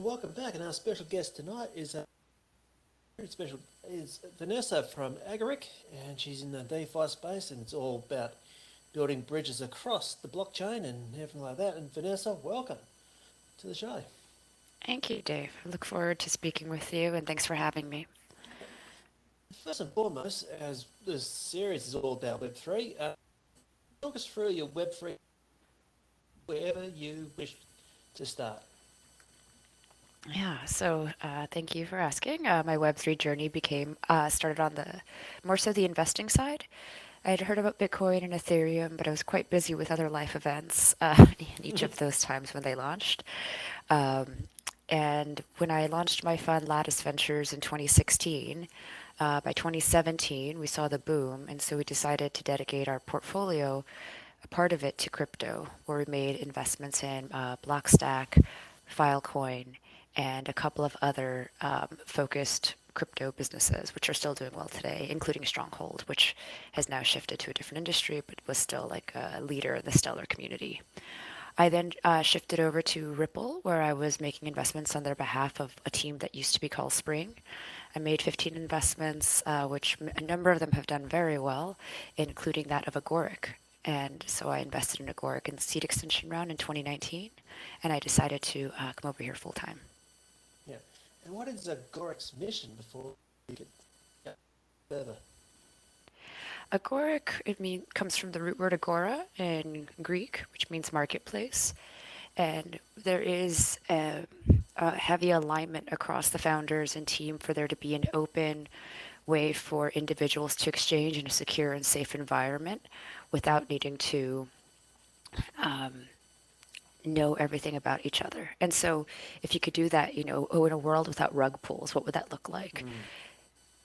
and welcome back. And our special guest tonight is very special. Is Vanessa from Agoric, and she's in the DeFi space, and it's all about building bridges across the blockchain and everything like that. And Vanessa, welcome to the show. Thank you, Dave. I look forward to speaking with you, and thanks for having me. First and foremost, as this series is all about Web3, talk us through your Web3 wherever you wish to start. Yeah, so thank you for asking. My Web3 journey became started on the more so the investing side. I had heard about Bitcoin and Ethereum, but I was quite busy with other life events in each of those times when they launched. Um, and when I launched my fund, Lattice Ventures, in 2016, by 2017, we saw the boom, and so we decided to dedicate our portfolio, a part of it, to crypto, where we made investments in Blockstack, Filecoin, and a couple of other focused crypto businesses, which are still doing well today, including Stronghold, which has now shifted to a different industry, but was still like a leader in the Stellar community. I then shifted over to Ripple, where I was making investments on their behalf of a team that used to be called Spring. I made 15 investments, which a number of them have done very well, including that of Agoric. And so I invested in Agoric in the seed extension round in 2019, and I decided to come over here full time. Yeah. And what is Agoric's mission before you get further? Agoric, comes from the root word agora in Greek, which means marketplace. And there is a heavy alignment across the founders and team for there to be an open way for individuals to exchange in a secure and safe environment without needing to um, know everything about each other. And so, if you could do that, in a world without rug pulls, what would that look like? Mm.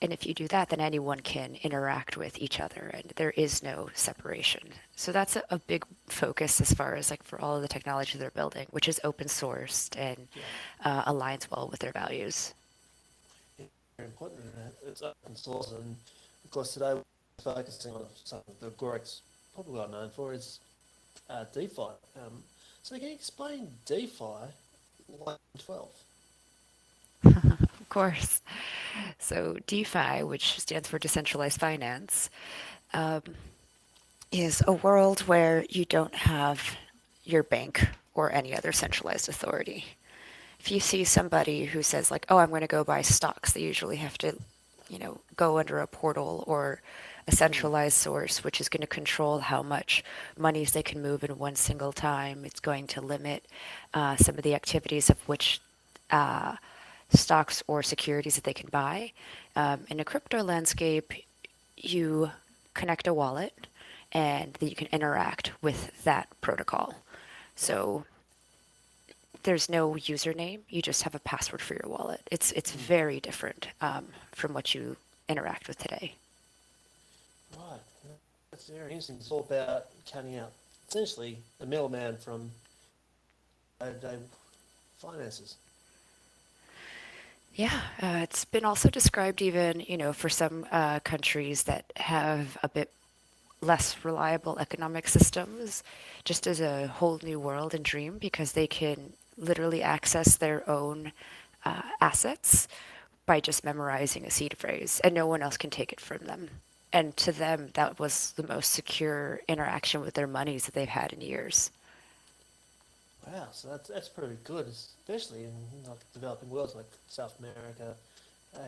And if you do that, then anyone can interact with each other and there is no separation. So that's a big focus as far as like for all of the technology they're building, which is open sourced and Yeah. aligns well with their values. Yeah, very important. It's open source, and of course today we're focusing on something that Agoric's probably well known for is DeFi. So can you explain DeFi 112? Of course. So DeFi, which stands for decentralized finance, um, is a world where you don't have your bank or any other centralized authority. If you see somebody who says like, "Oh, I'm going to go buy stocks," they usually have to, go under a portal or a Mm. centralized source, which is going to control how much monies they can move in one single time. It's going to limit some of the activities of which uh, stocks or securities that they can buy. In a crypto landscape, you connect a wallet and then you can interact with that protocol. Right. So there's no username. You just have a password for your wallet. It's Mm. very different from what you interact with today. Right. That's very interesting. It's all about cutting out essentially the middleman from day-to-day finances. Yeah, it's been also described even, for some countries that have a bit less reliable economic systems, just as a whole new world and dream because they can literally access their own assets by just memorizing a seed phrase, and no one else can take it from them. And to them, that was the most secure interaction with their monies that they've had in years. Wow, so that's pretty good, especially in like developing worlds like South America,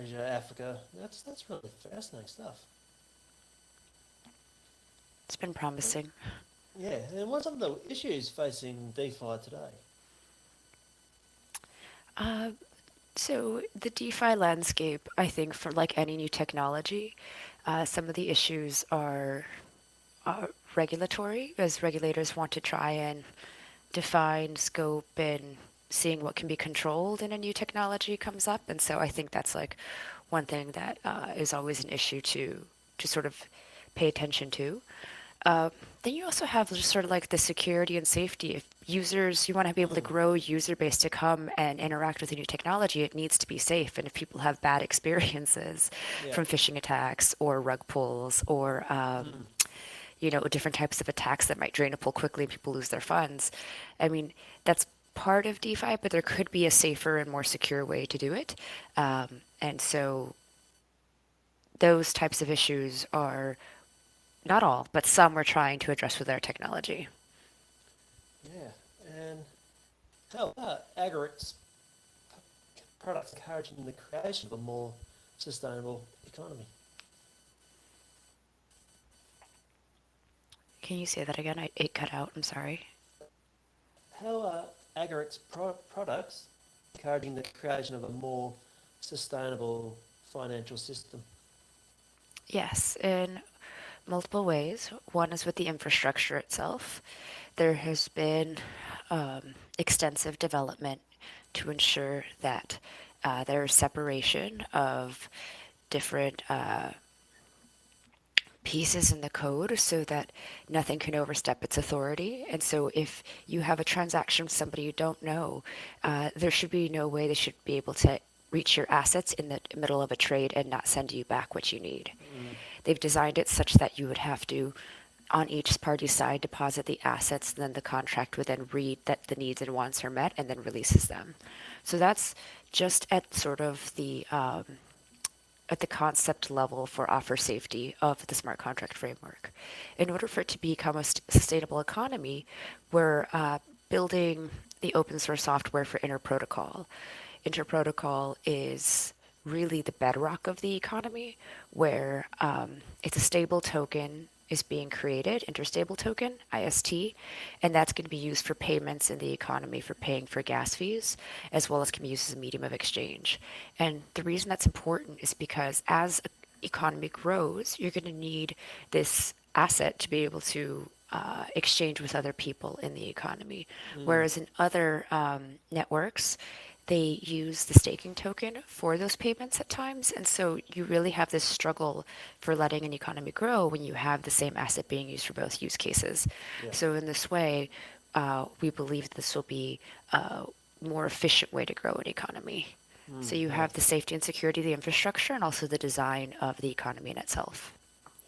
Asia, Africa. That's really fascinating stuff. It's been promising. Yeah, and what are some of the issues facing DeFi today? Uh, so the DeFi landscape, I think, for like any new technology, some of the issues are regulatory, as regulators want to try and define scope and seeing what can be controlled in a new technology comes up. And so I think that's like one thing that is always an issue to sort of pay attention to. Uh, then you also have just sort of like the security and safety. If users, you want to be able to grow a user base to come and interact with the new technology, it needs to be safe. And if people have bad experiences Yeah. from phishing attacks or rug pulls or Mm. different types of attacks that might drain a pool quickly and people lose their funds. I mean, that's part of DeFi, but there could be a safer and more secure way to do it. And so those types of issues are not all, but some we're trying to address with our technology. Yeah. And how are Agoric's products encouraging the creation of a more sustainable economy? Can you say that again? It cut out. I'm sorry. How are Agoric's products encouraging the creation of a more sustainable financial system? Yes, in multiple ways. One is with the infrastructure itself. There has been extensive development to ensure that there is separation of different pieces in the code so that nothing can overstep its authority. And so if you have a transaction with somebody you don't know, there should be no way they should be able to reach your assets in the middle of a trade and not send you back what you need. They've designed it such that you would have to, on each party's side, deposit the assets, and then the contract would then read that the needs and wants are met and then releases them. So that's just at sort of the concept level for offer safety of the smart contract framework. In order for it to become a sustainable economy, we're building the open source software for Interprotocol. Interprotocol is really the bedrock of the economy, where it's a stable token is being created, interstable token, IST, and that's going to be used for payments in the economy for paying for gas fees, as well as can be used as a medium of exchange. And the reason that's important is because as the economy grows, you're going to need this asset to be able to exchange with other people in the economy. Whereas in other networks, they use the staking token for those payments at times. And so you really have this struggle for letting an economy grow when you have the same asset being used for both use cases. Yeah. So in this way, we believe this will be a more efficient way to grow an economy. So you Yeah. have the safety and security of the infrastructure and also the design of the economy in itself.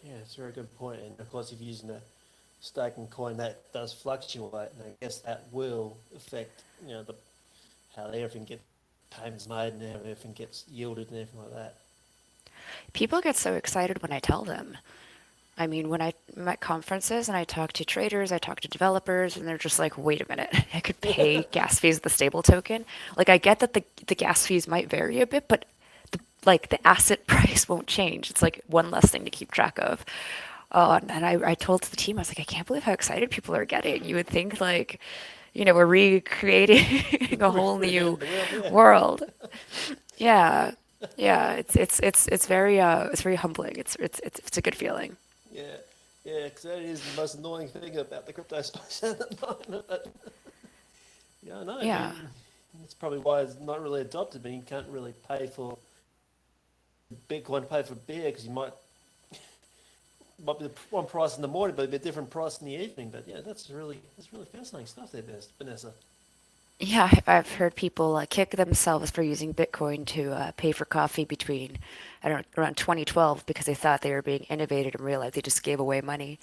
Yeah, it's a very good point. And of course, if you're using a staking coin, that does fluctuate, and I guess that will affect, how everything gets payments made and how everything gets yielded and everything like that. People get so excited when I tell them. I mean, when I'm at conferences and I talk to traders, I talk to developers, and they're just like, wait a minute, I could pay gas fees with the stable token. Like, I get that the gas fees might vary a bit, but the asset price won't change. It's like one less thing to keep track of. And I told the team, I was like, I can't believe how excited people are getting. You would think like, we're recreating a whole new Yeah. world. Yeah, yeah. It's very humbling. It's a good feeling. Yeah, yeah, because that is the most annoying thing about the crypto space at the moment. Yeah, I know. Yeah. That's probably why it's not really adopted, but you can't really pay for Bitcoin, pay for beer, because you might be the one price in the morning, but it'd be a different price in the evening. But yeah, that's really fascinating stuff there, Vanessa. Yeah, I've heard people kick themselves for using Bitcoin to pay for coffee between, I don't know, around 2012 because they thought they were being innovative and realized they just gave away money.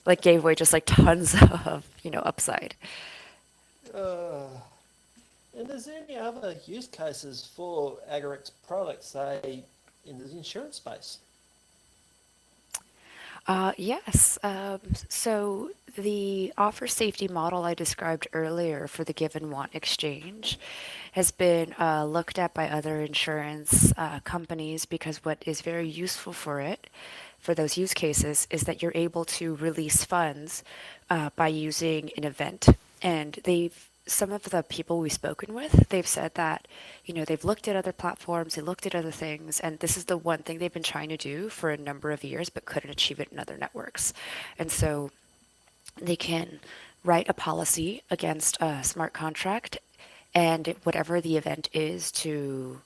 Like gave away just like tons of, upside. Uh, and is there any other use cases for Agoric's products, say, in the insurance space? Yes. So the offer safety model I described earlier for the give and want exchange has been looked at by other insurance companies because what is very useful for it, for those use cases, is that you're able to release funds by using an event. And some of the people we've spoken with, they've said that, they've looked at other platforms, they looked at other things, and this is the one thing they've been trying to do for a number of years, but couldn't achieve it in other networks. And so they can write a policy against a smart contract, and whatever the event is to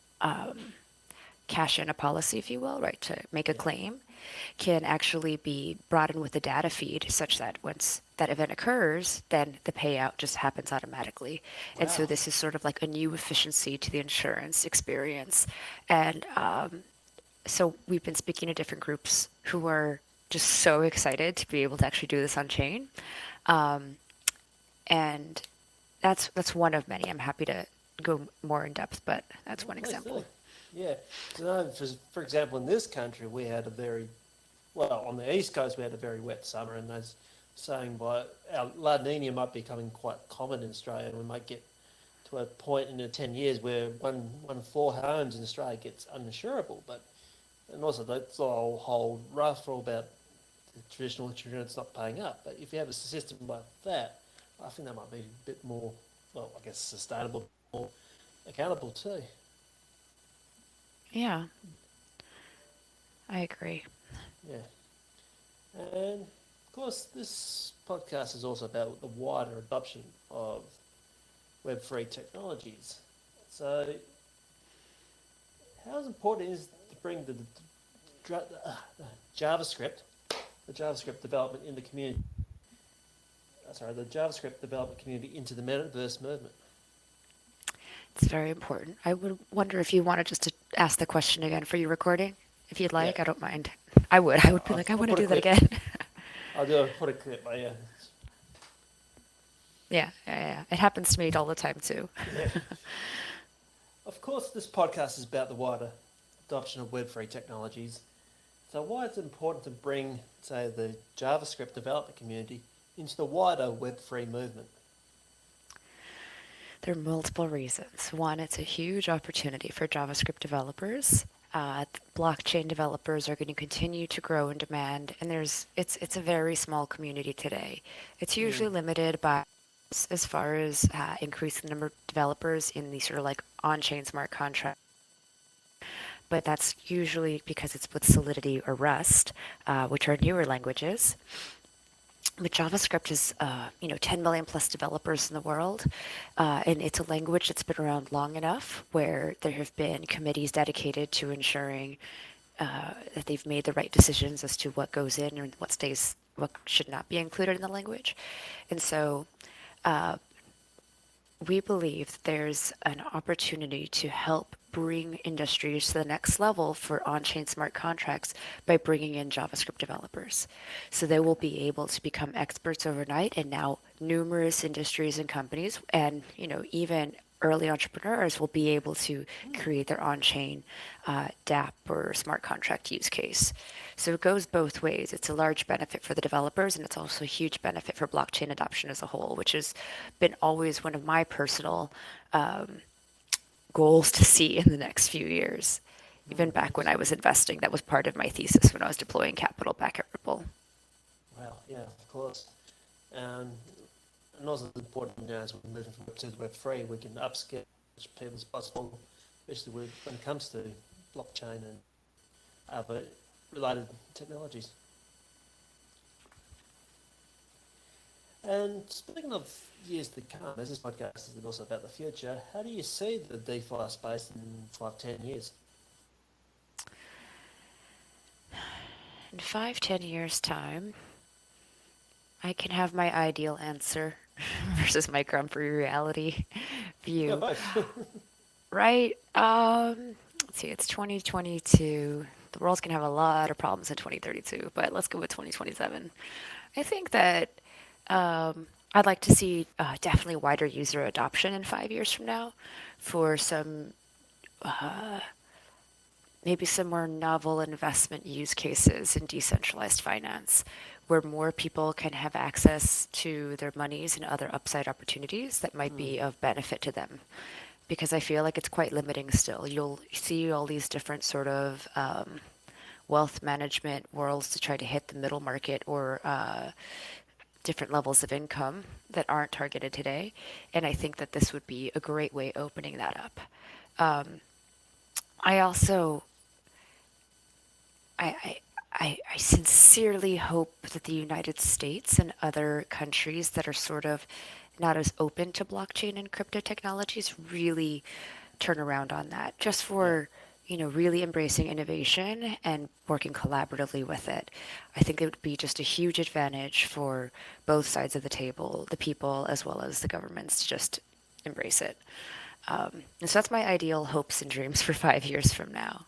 cash in a policy, if you will, right, to make a Yeah. claim, can actually be brought in with a data feed such that once that event occurs, then the payout just happens automatically. And so Wow. this is sort of like a new efficiency to the insurance experience. And so we've been speaking to different groups who are just so excited to be able to actually do this on chain. And that's one of many. I'm happy to go more in depth, but that's Well, one please do. example. Yeah. So, for example, in this country, we had a very, well, on the east coast, we had a very wet summer, and that's saying by our La Nina might be becoming quite common in Australia, and we might get to a point in the 10 years where one in four homes in Australia gets uninsurable. But, and also that's all whole rough all about the traditional insurance not paying up. But if you have a system like that, I think that might be a bit more, well, I guess sustainable, more accountable too. Yeah, I agree. Yeah. And of course, this podcast is also about the wider adoption of Web3 technologies. So, how important is to bring JavaScript, the JavaScript development in the community? Sorry, the JavaScript development community into the metaverse movement. It's very important. I would wonder if you wanted just to ask the question again for your recording, if you'd Yeah, like. I don't mind. I would. I would be like, I I'll want to put a do that clip. again. I'll put a clip. Yeah, Yeah. It happens to me all the time too. yeah. Of course, this podcast is about the wider adoption of Web3 technologies. So, why it's important to bring, say, the JavaScript development community into the wider Web3 movement? There are multiple reasons. One, it's a huge opportunity for JavaScript developers. Blockchain developers are going to continue to grow in demand, and it's a very small community today. It's Mm, usually limited by as far as increasing the number of developers in the sort of like on-chain smart contract, but that's usually because it's with Solidity or Rust, which are newer languages. But JavaScript is, 10 million plus developers in the world, and it's a language that's been around long enough where there have been committees dedicated to ensuring that they've made the right decisions as to what goes in and what should not be included in the language. And so we believe that there's an opportunity to help bring industries to the next level for on-chain smart contracts by bringing in JavaScript developers. So they will be able to become experts overnight, and now numerous industries and companies and, even early entrepreneurs will be able to create their on-chain DApp or smart contract use case. So it goes both ways. It's a large benefit for the developers, and it's also a huge benefit for blockchain adoption as a whole, which has been always one of my personal goals to see in the next few years. Even back when I was absolutely. investing, that was part of my thesis when I was deploying capital back at Ripple. Wow, yeah, of course. Um, and also it's important, as we're moving from Web 2 to Web 3, we can upskill as much people as possible, especially when it comes to blockchain and other related technologies. And speaking of years to come, as this podcast is also about the future, how do you see the DeFi space in 5, 10 years? In 5, 10 years' time, I can have my ideal answer versus my grumpy reality Yeah, view. both. Right? Let's see, it's 2022. The world's gonna have a lot of problems in 2032, but let's go with 2027. I think that I'd like to see definitely wider user adoption in 5 years from now for maybe some more novel investment use cases in decentralized finance, where more people can have access to their monies and other upside opportunities that might Mm, be of benefit to them. Because I feel like it's quite limiting still. You'll see all these different sort of wealth management worlds to try to hit the middle market or different levels of income that aren't targeted today. And I think that this would be a great way opening that up. I also I, I sincerely hope that the United States and other countries that are sort of not as open to blockchain and crypto technologies really turn around on that just yeah. for, really embracing innovation and working collaboratively with it. I think it would be just a huge advantage for both sides of the table, the people as well as the governments, to just embrace it. And so that's my ideal hopes and dreams for 5 years from now.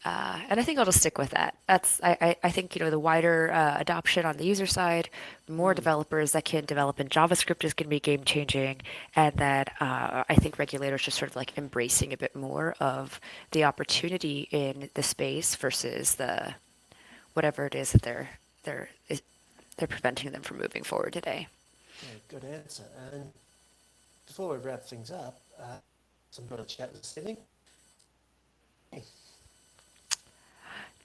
And I think I'll just stick with that. I think, the wider adoption on the user side, more Mm. developers that can develop in JavaScript is going to be game changing. And that I think regulators just sort of like embracing a bit more of the opportunity in the space versus the whatever it is that they're preventing them from moving forward today. Yeah, good answer. And before we wrap things up, some good chat this evening.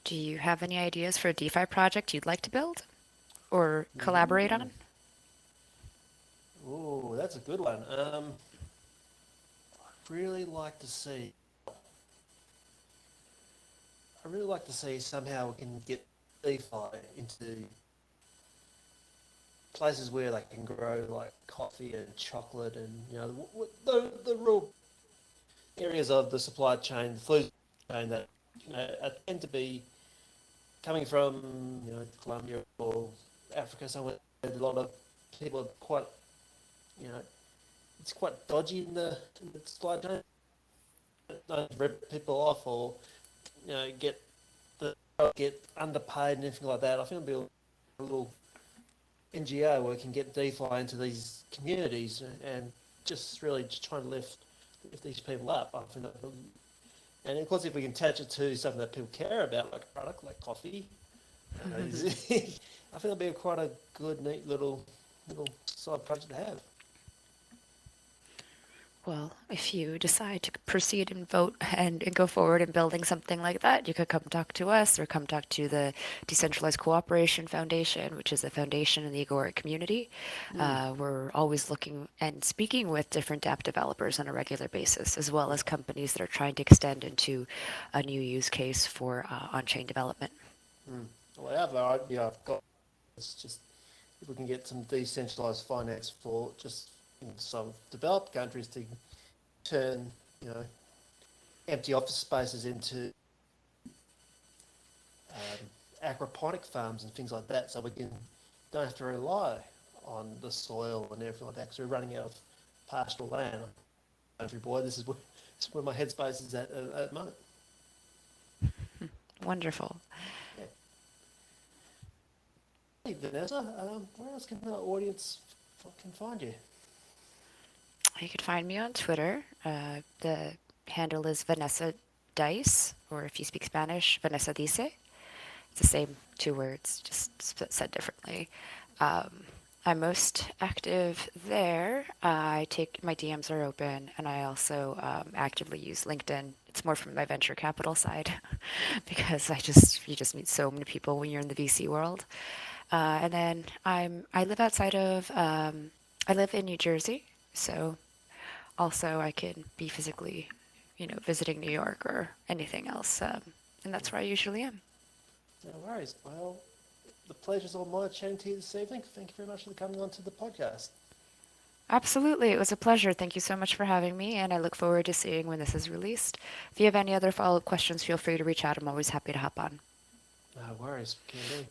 Do you have any ideas for a DeFi project you'd like to build or collaborate Ooh, on? ooh, that's a good one. I'd really like to see. I really like to see somehow we can get DeFi into places where they can grow like coffee and chocolate and the real areas of the supply chain, the food chain that tend to be coming from Colombia or Africa somewhere. A lot of people are quite you know it's quite dodgy in the supply chain. Don't rip people off or get get underpaid and anything like that. I think it'll be a little NGO where we can get DeFi into these communities and just really just trying to lift these people up. I think and of course, if we can attach it to something that people care about, like a product like coffee, I think it'll be quite a good, neat little side project to have. Well, if you decide to proceed and vote and go forward in building something like that, you could come talk to us or come talk to the Decentralized Cooperation Foundation, which is a foundation in the Agoric community. Mm. We're always looking and speaking with different app developers on a regular basis, as well as companies that are trying to extend into a new use case for on-chain development. Mm. Whatever idea I've got is just if we can get some decentralized finance for just in some developed countries to turn, you know, empty office spaces into aquaponic farms and things like that, so we don't have to rely on the soil and everything like that. Because we're running out of pastoral land. Country boy, this is where my headspace is at the moment. Wonderful. Yeah. Hey Vanessa, where else can the audience can find you? You could find me on Twitter. The handle is Vanessa Dice, or if you speak Spanish, Vanessa Dice. It's the same two words, just said differently. Um, I'm most active there. I take my DMs are open, and I also actively use LinkedIn. It's more from my venture capital side because you just meet so many people when you're in the VC world. And then I live outside of I live in New Jersey, so also I can be physically, visiting New York or anything else, and that's where I usually am. No worries. Well, the pleasure's all mine chatting to you this evening. Thank you very much for coming on to the podcast. Absolutely. It was a pleasure. Thank you so much for having me, and I look forward to seeing when this is released. If you have any other follow-up questions, feel free to reach out. I'm always happy to hop on. No worries. Can do.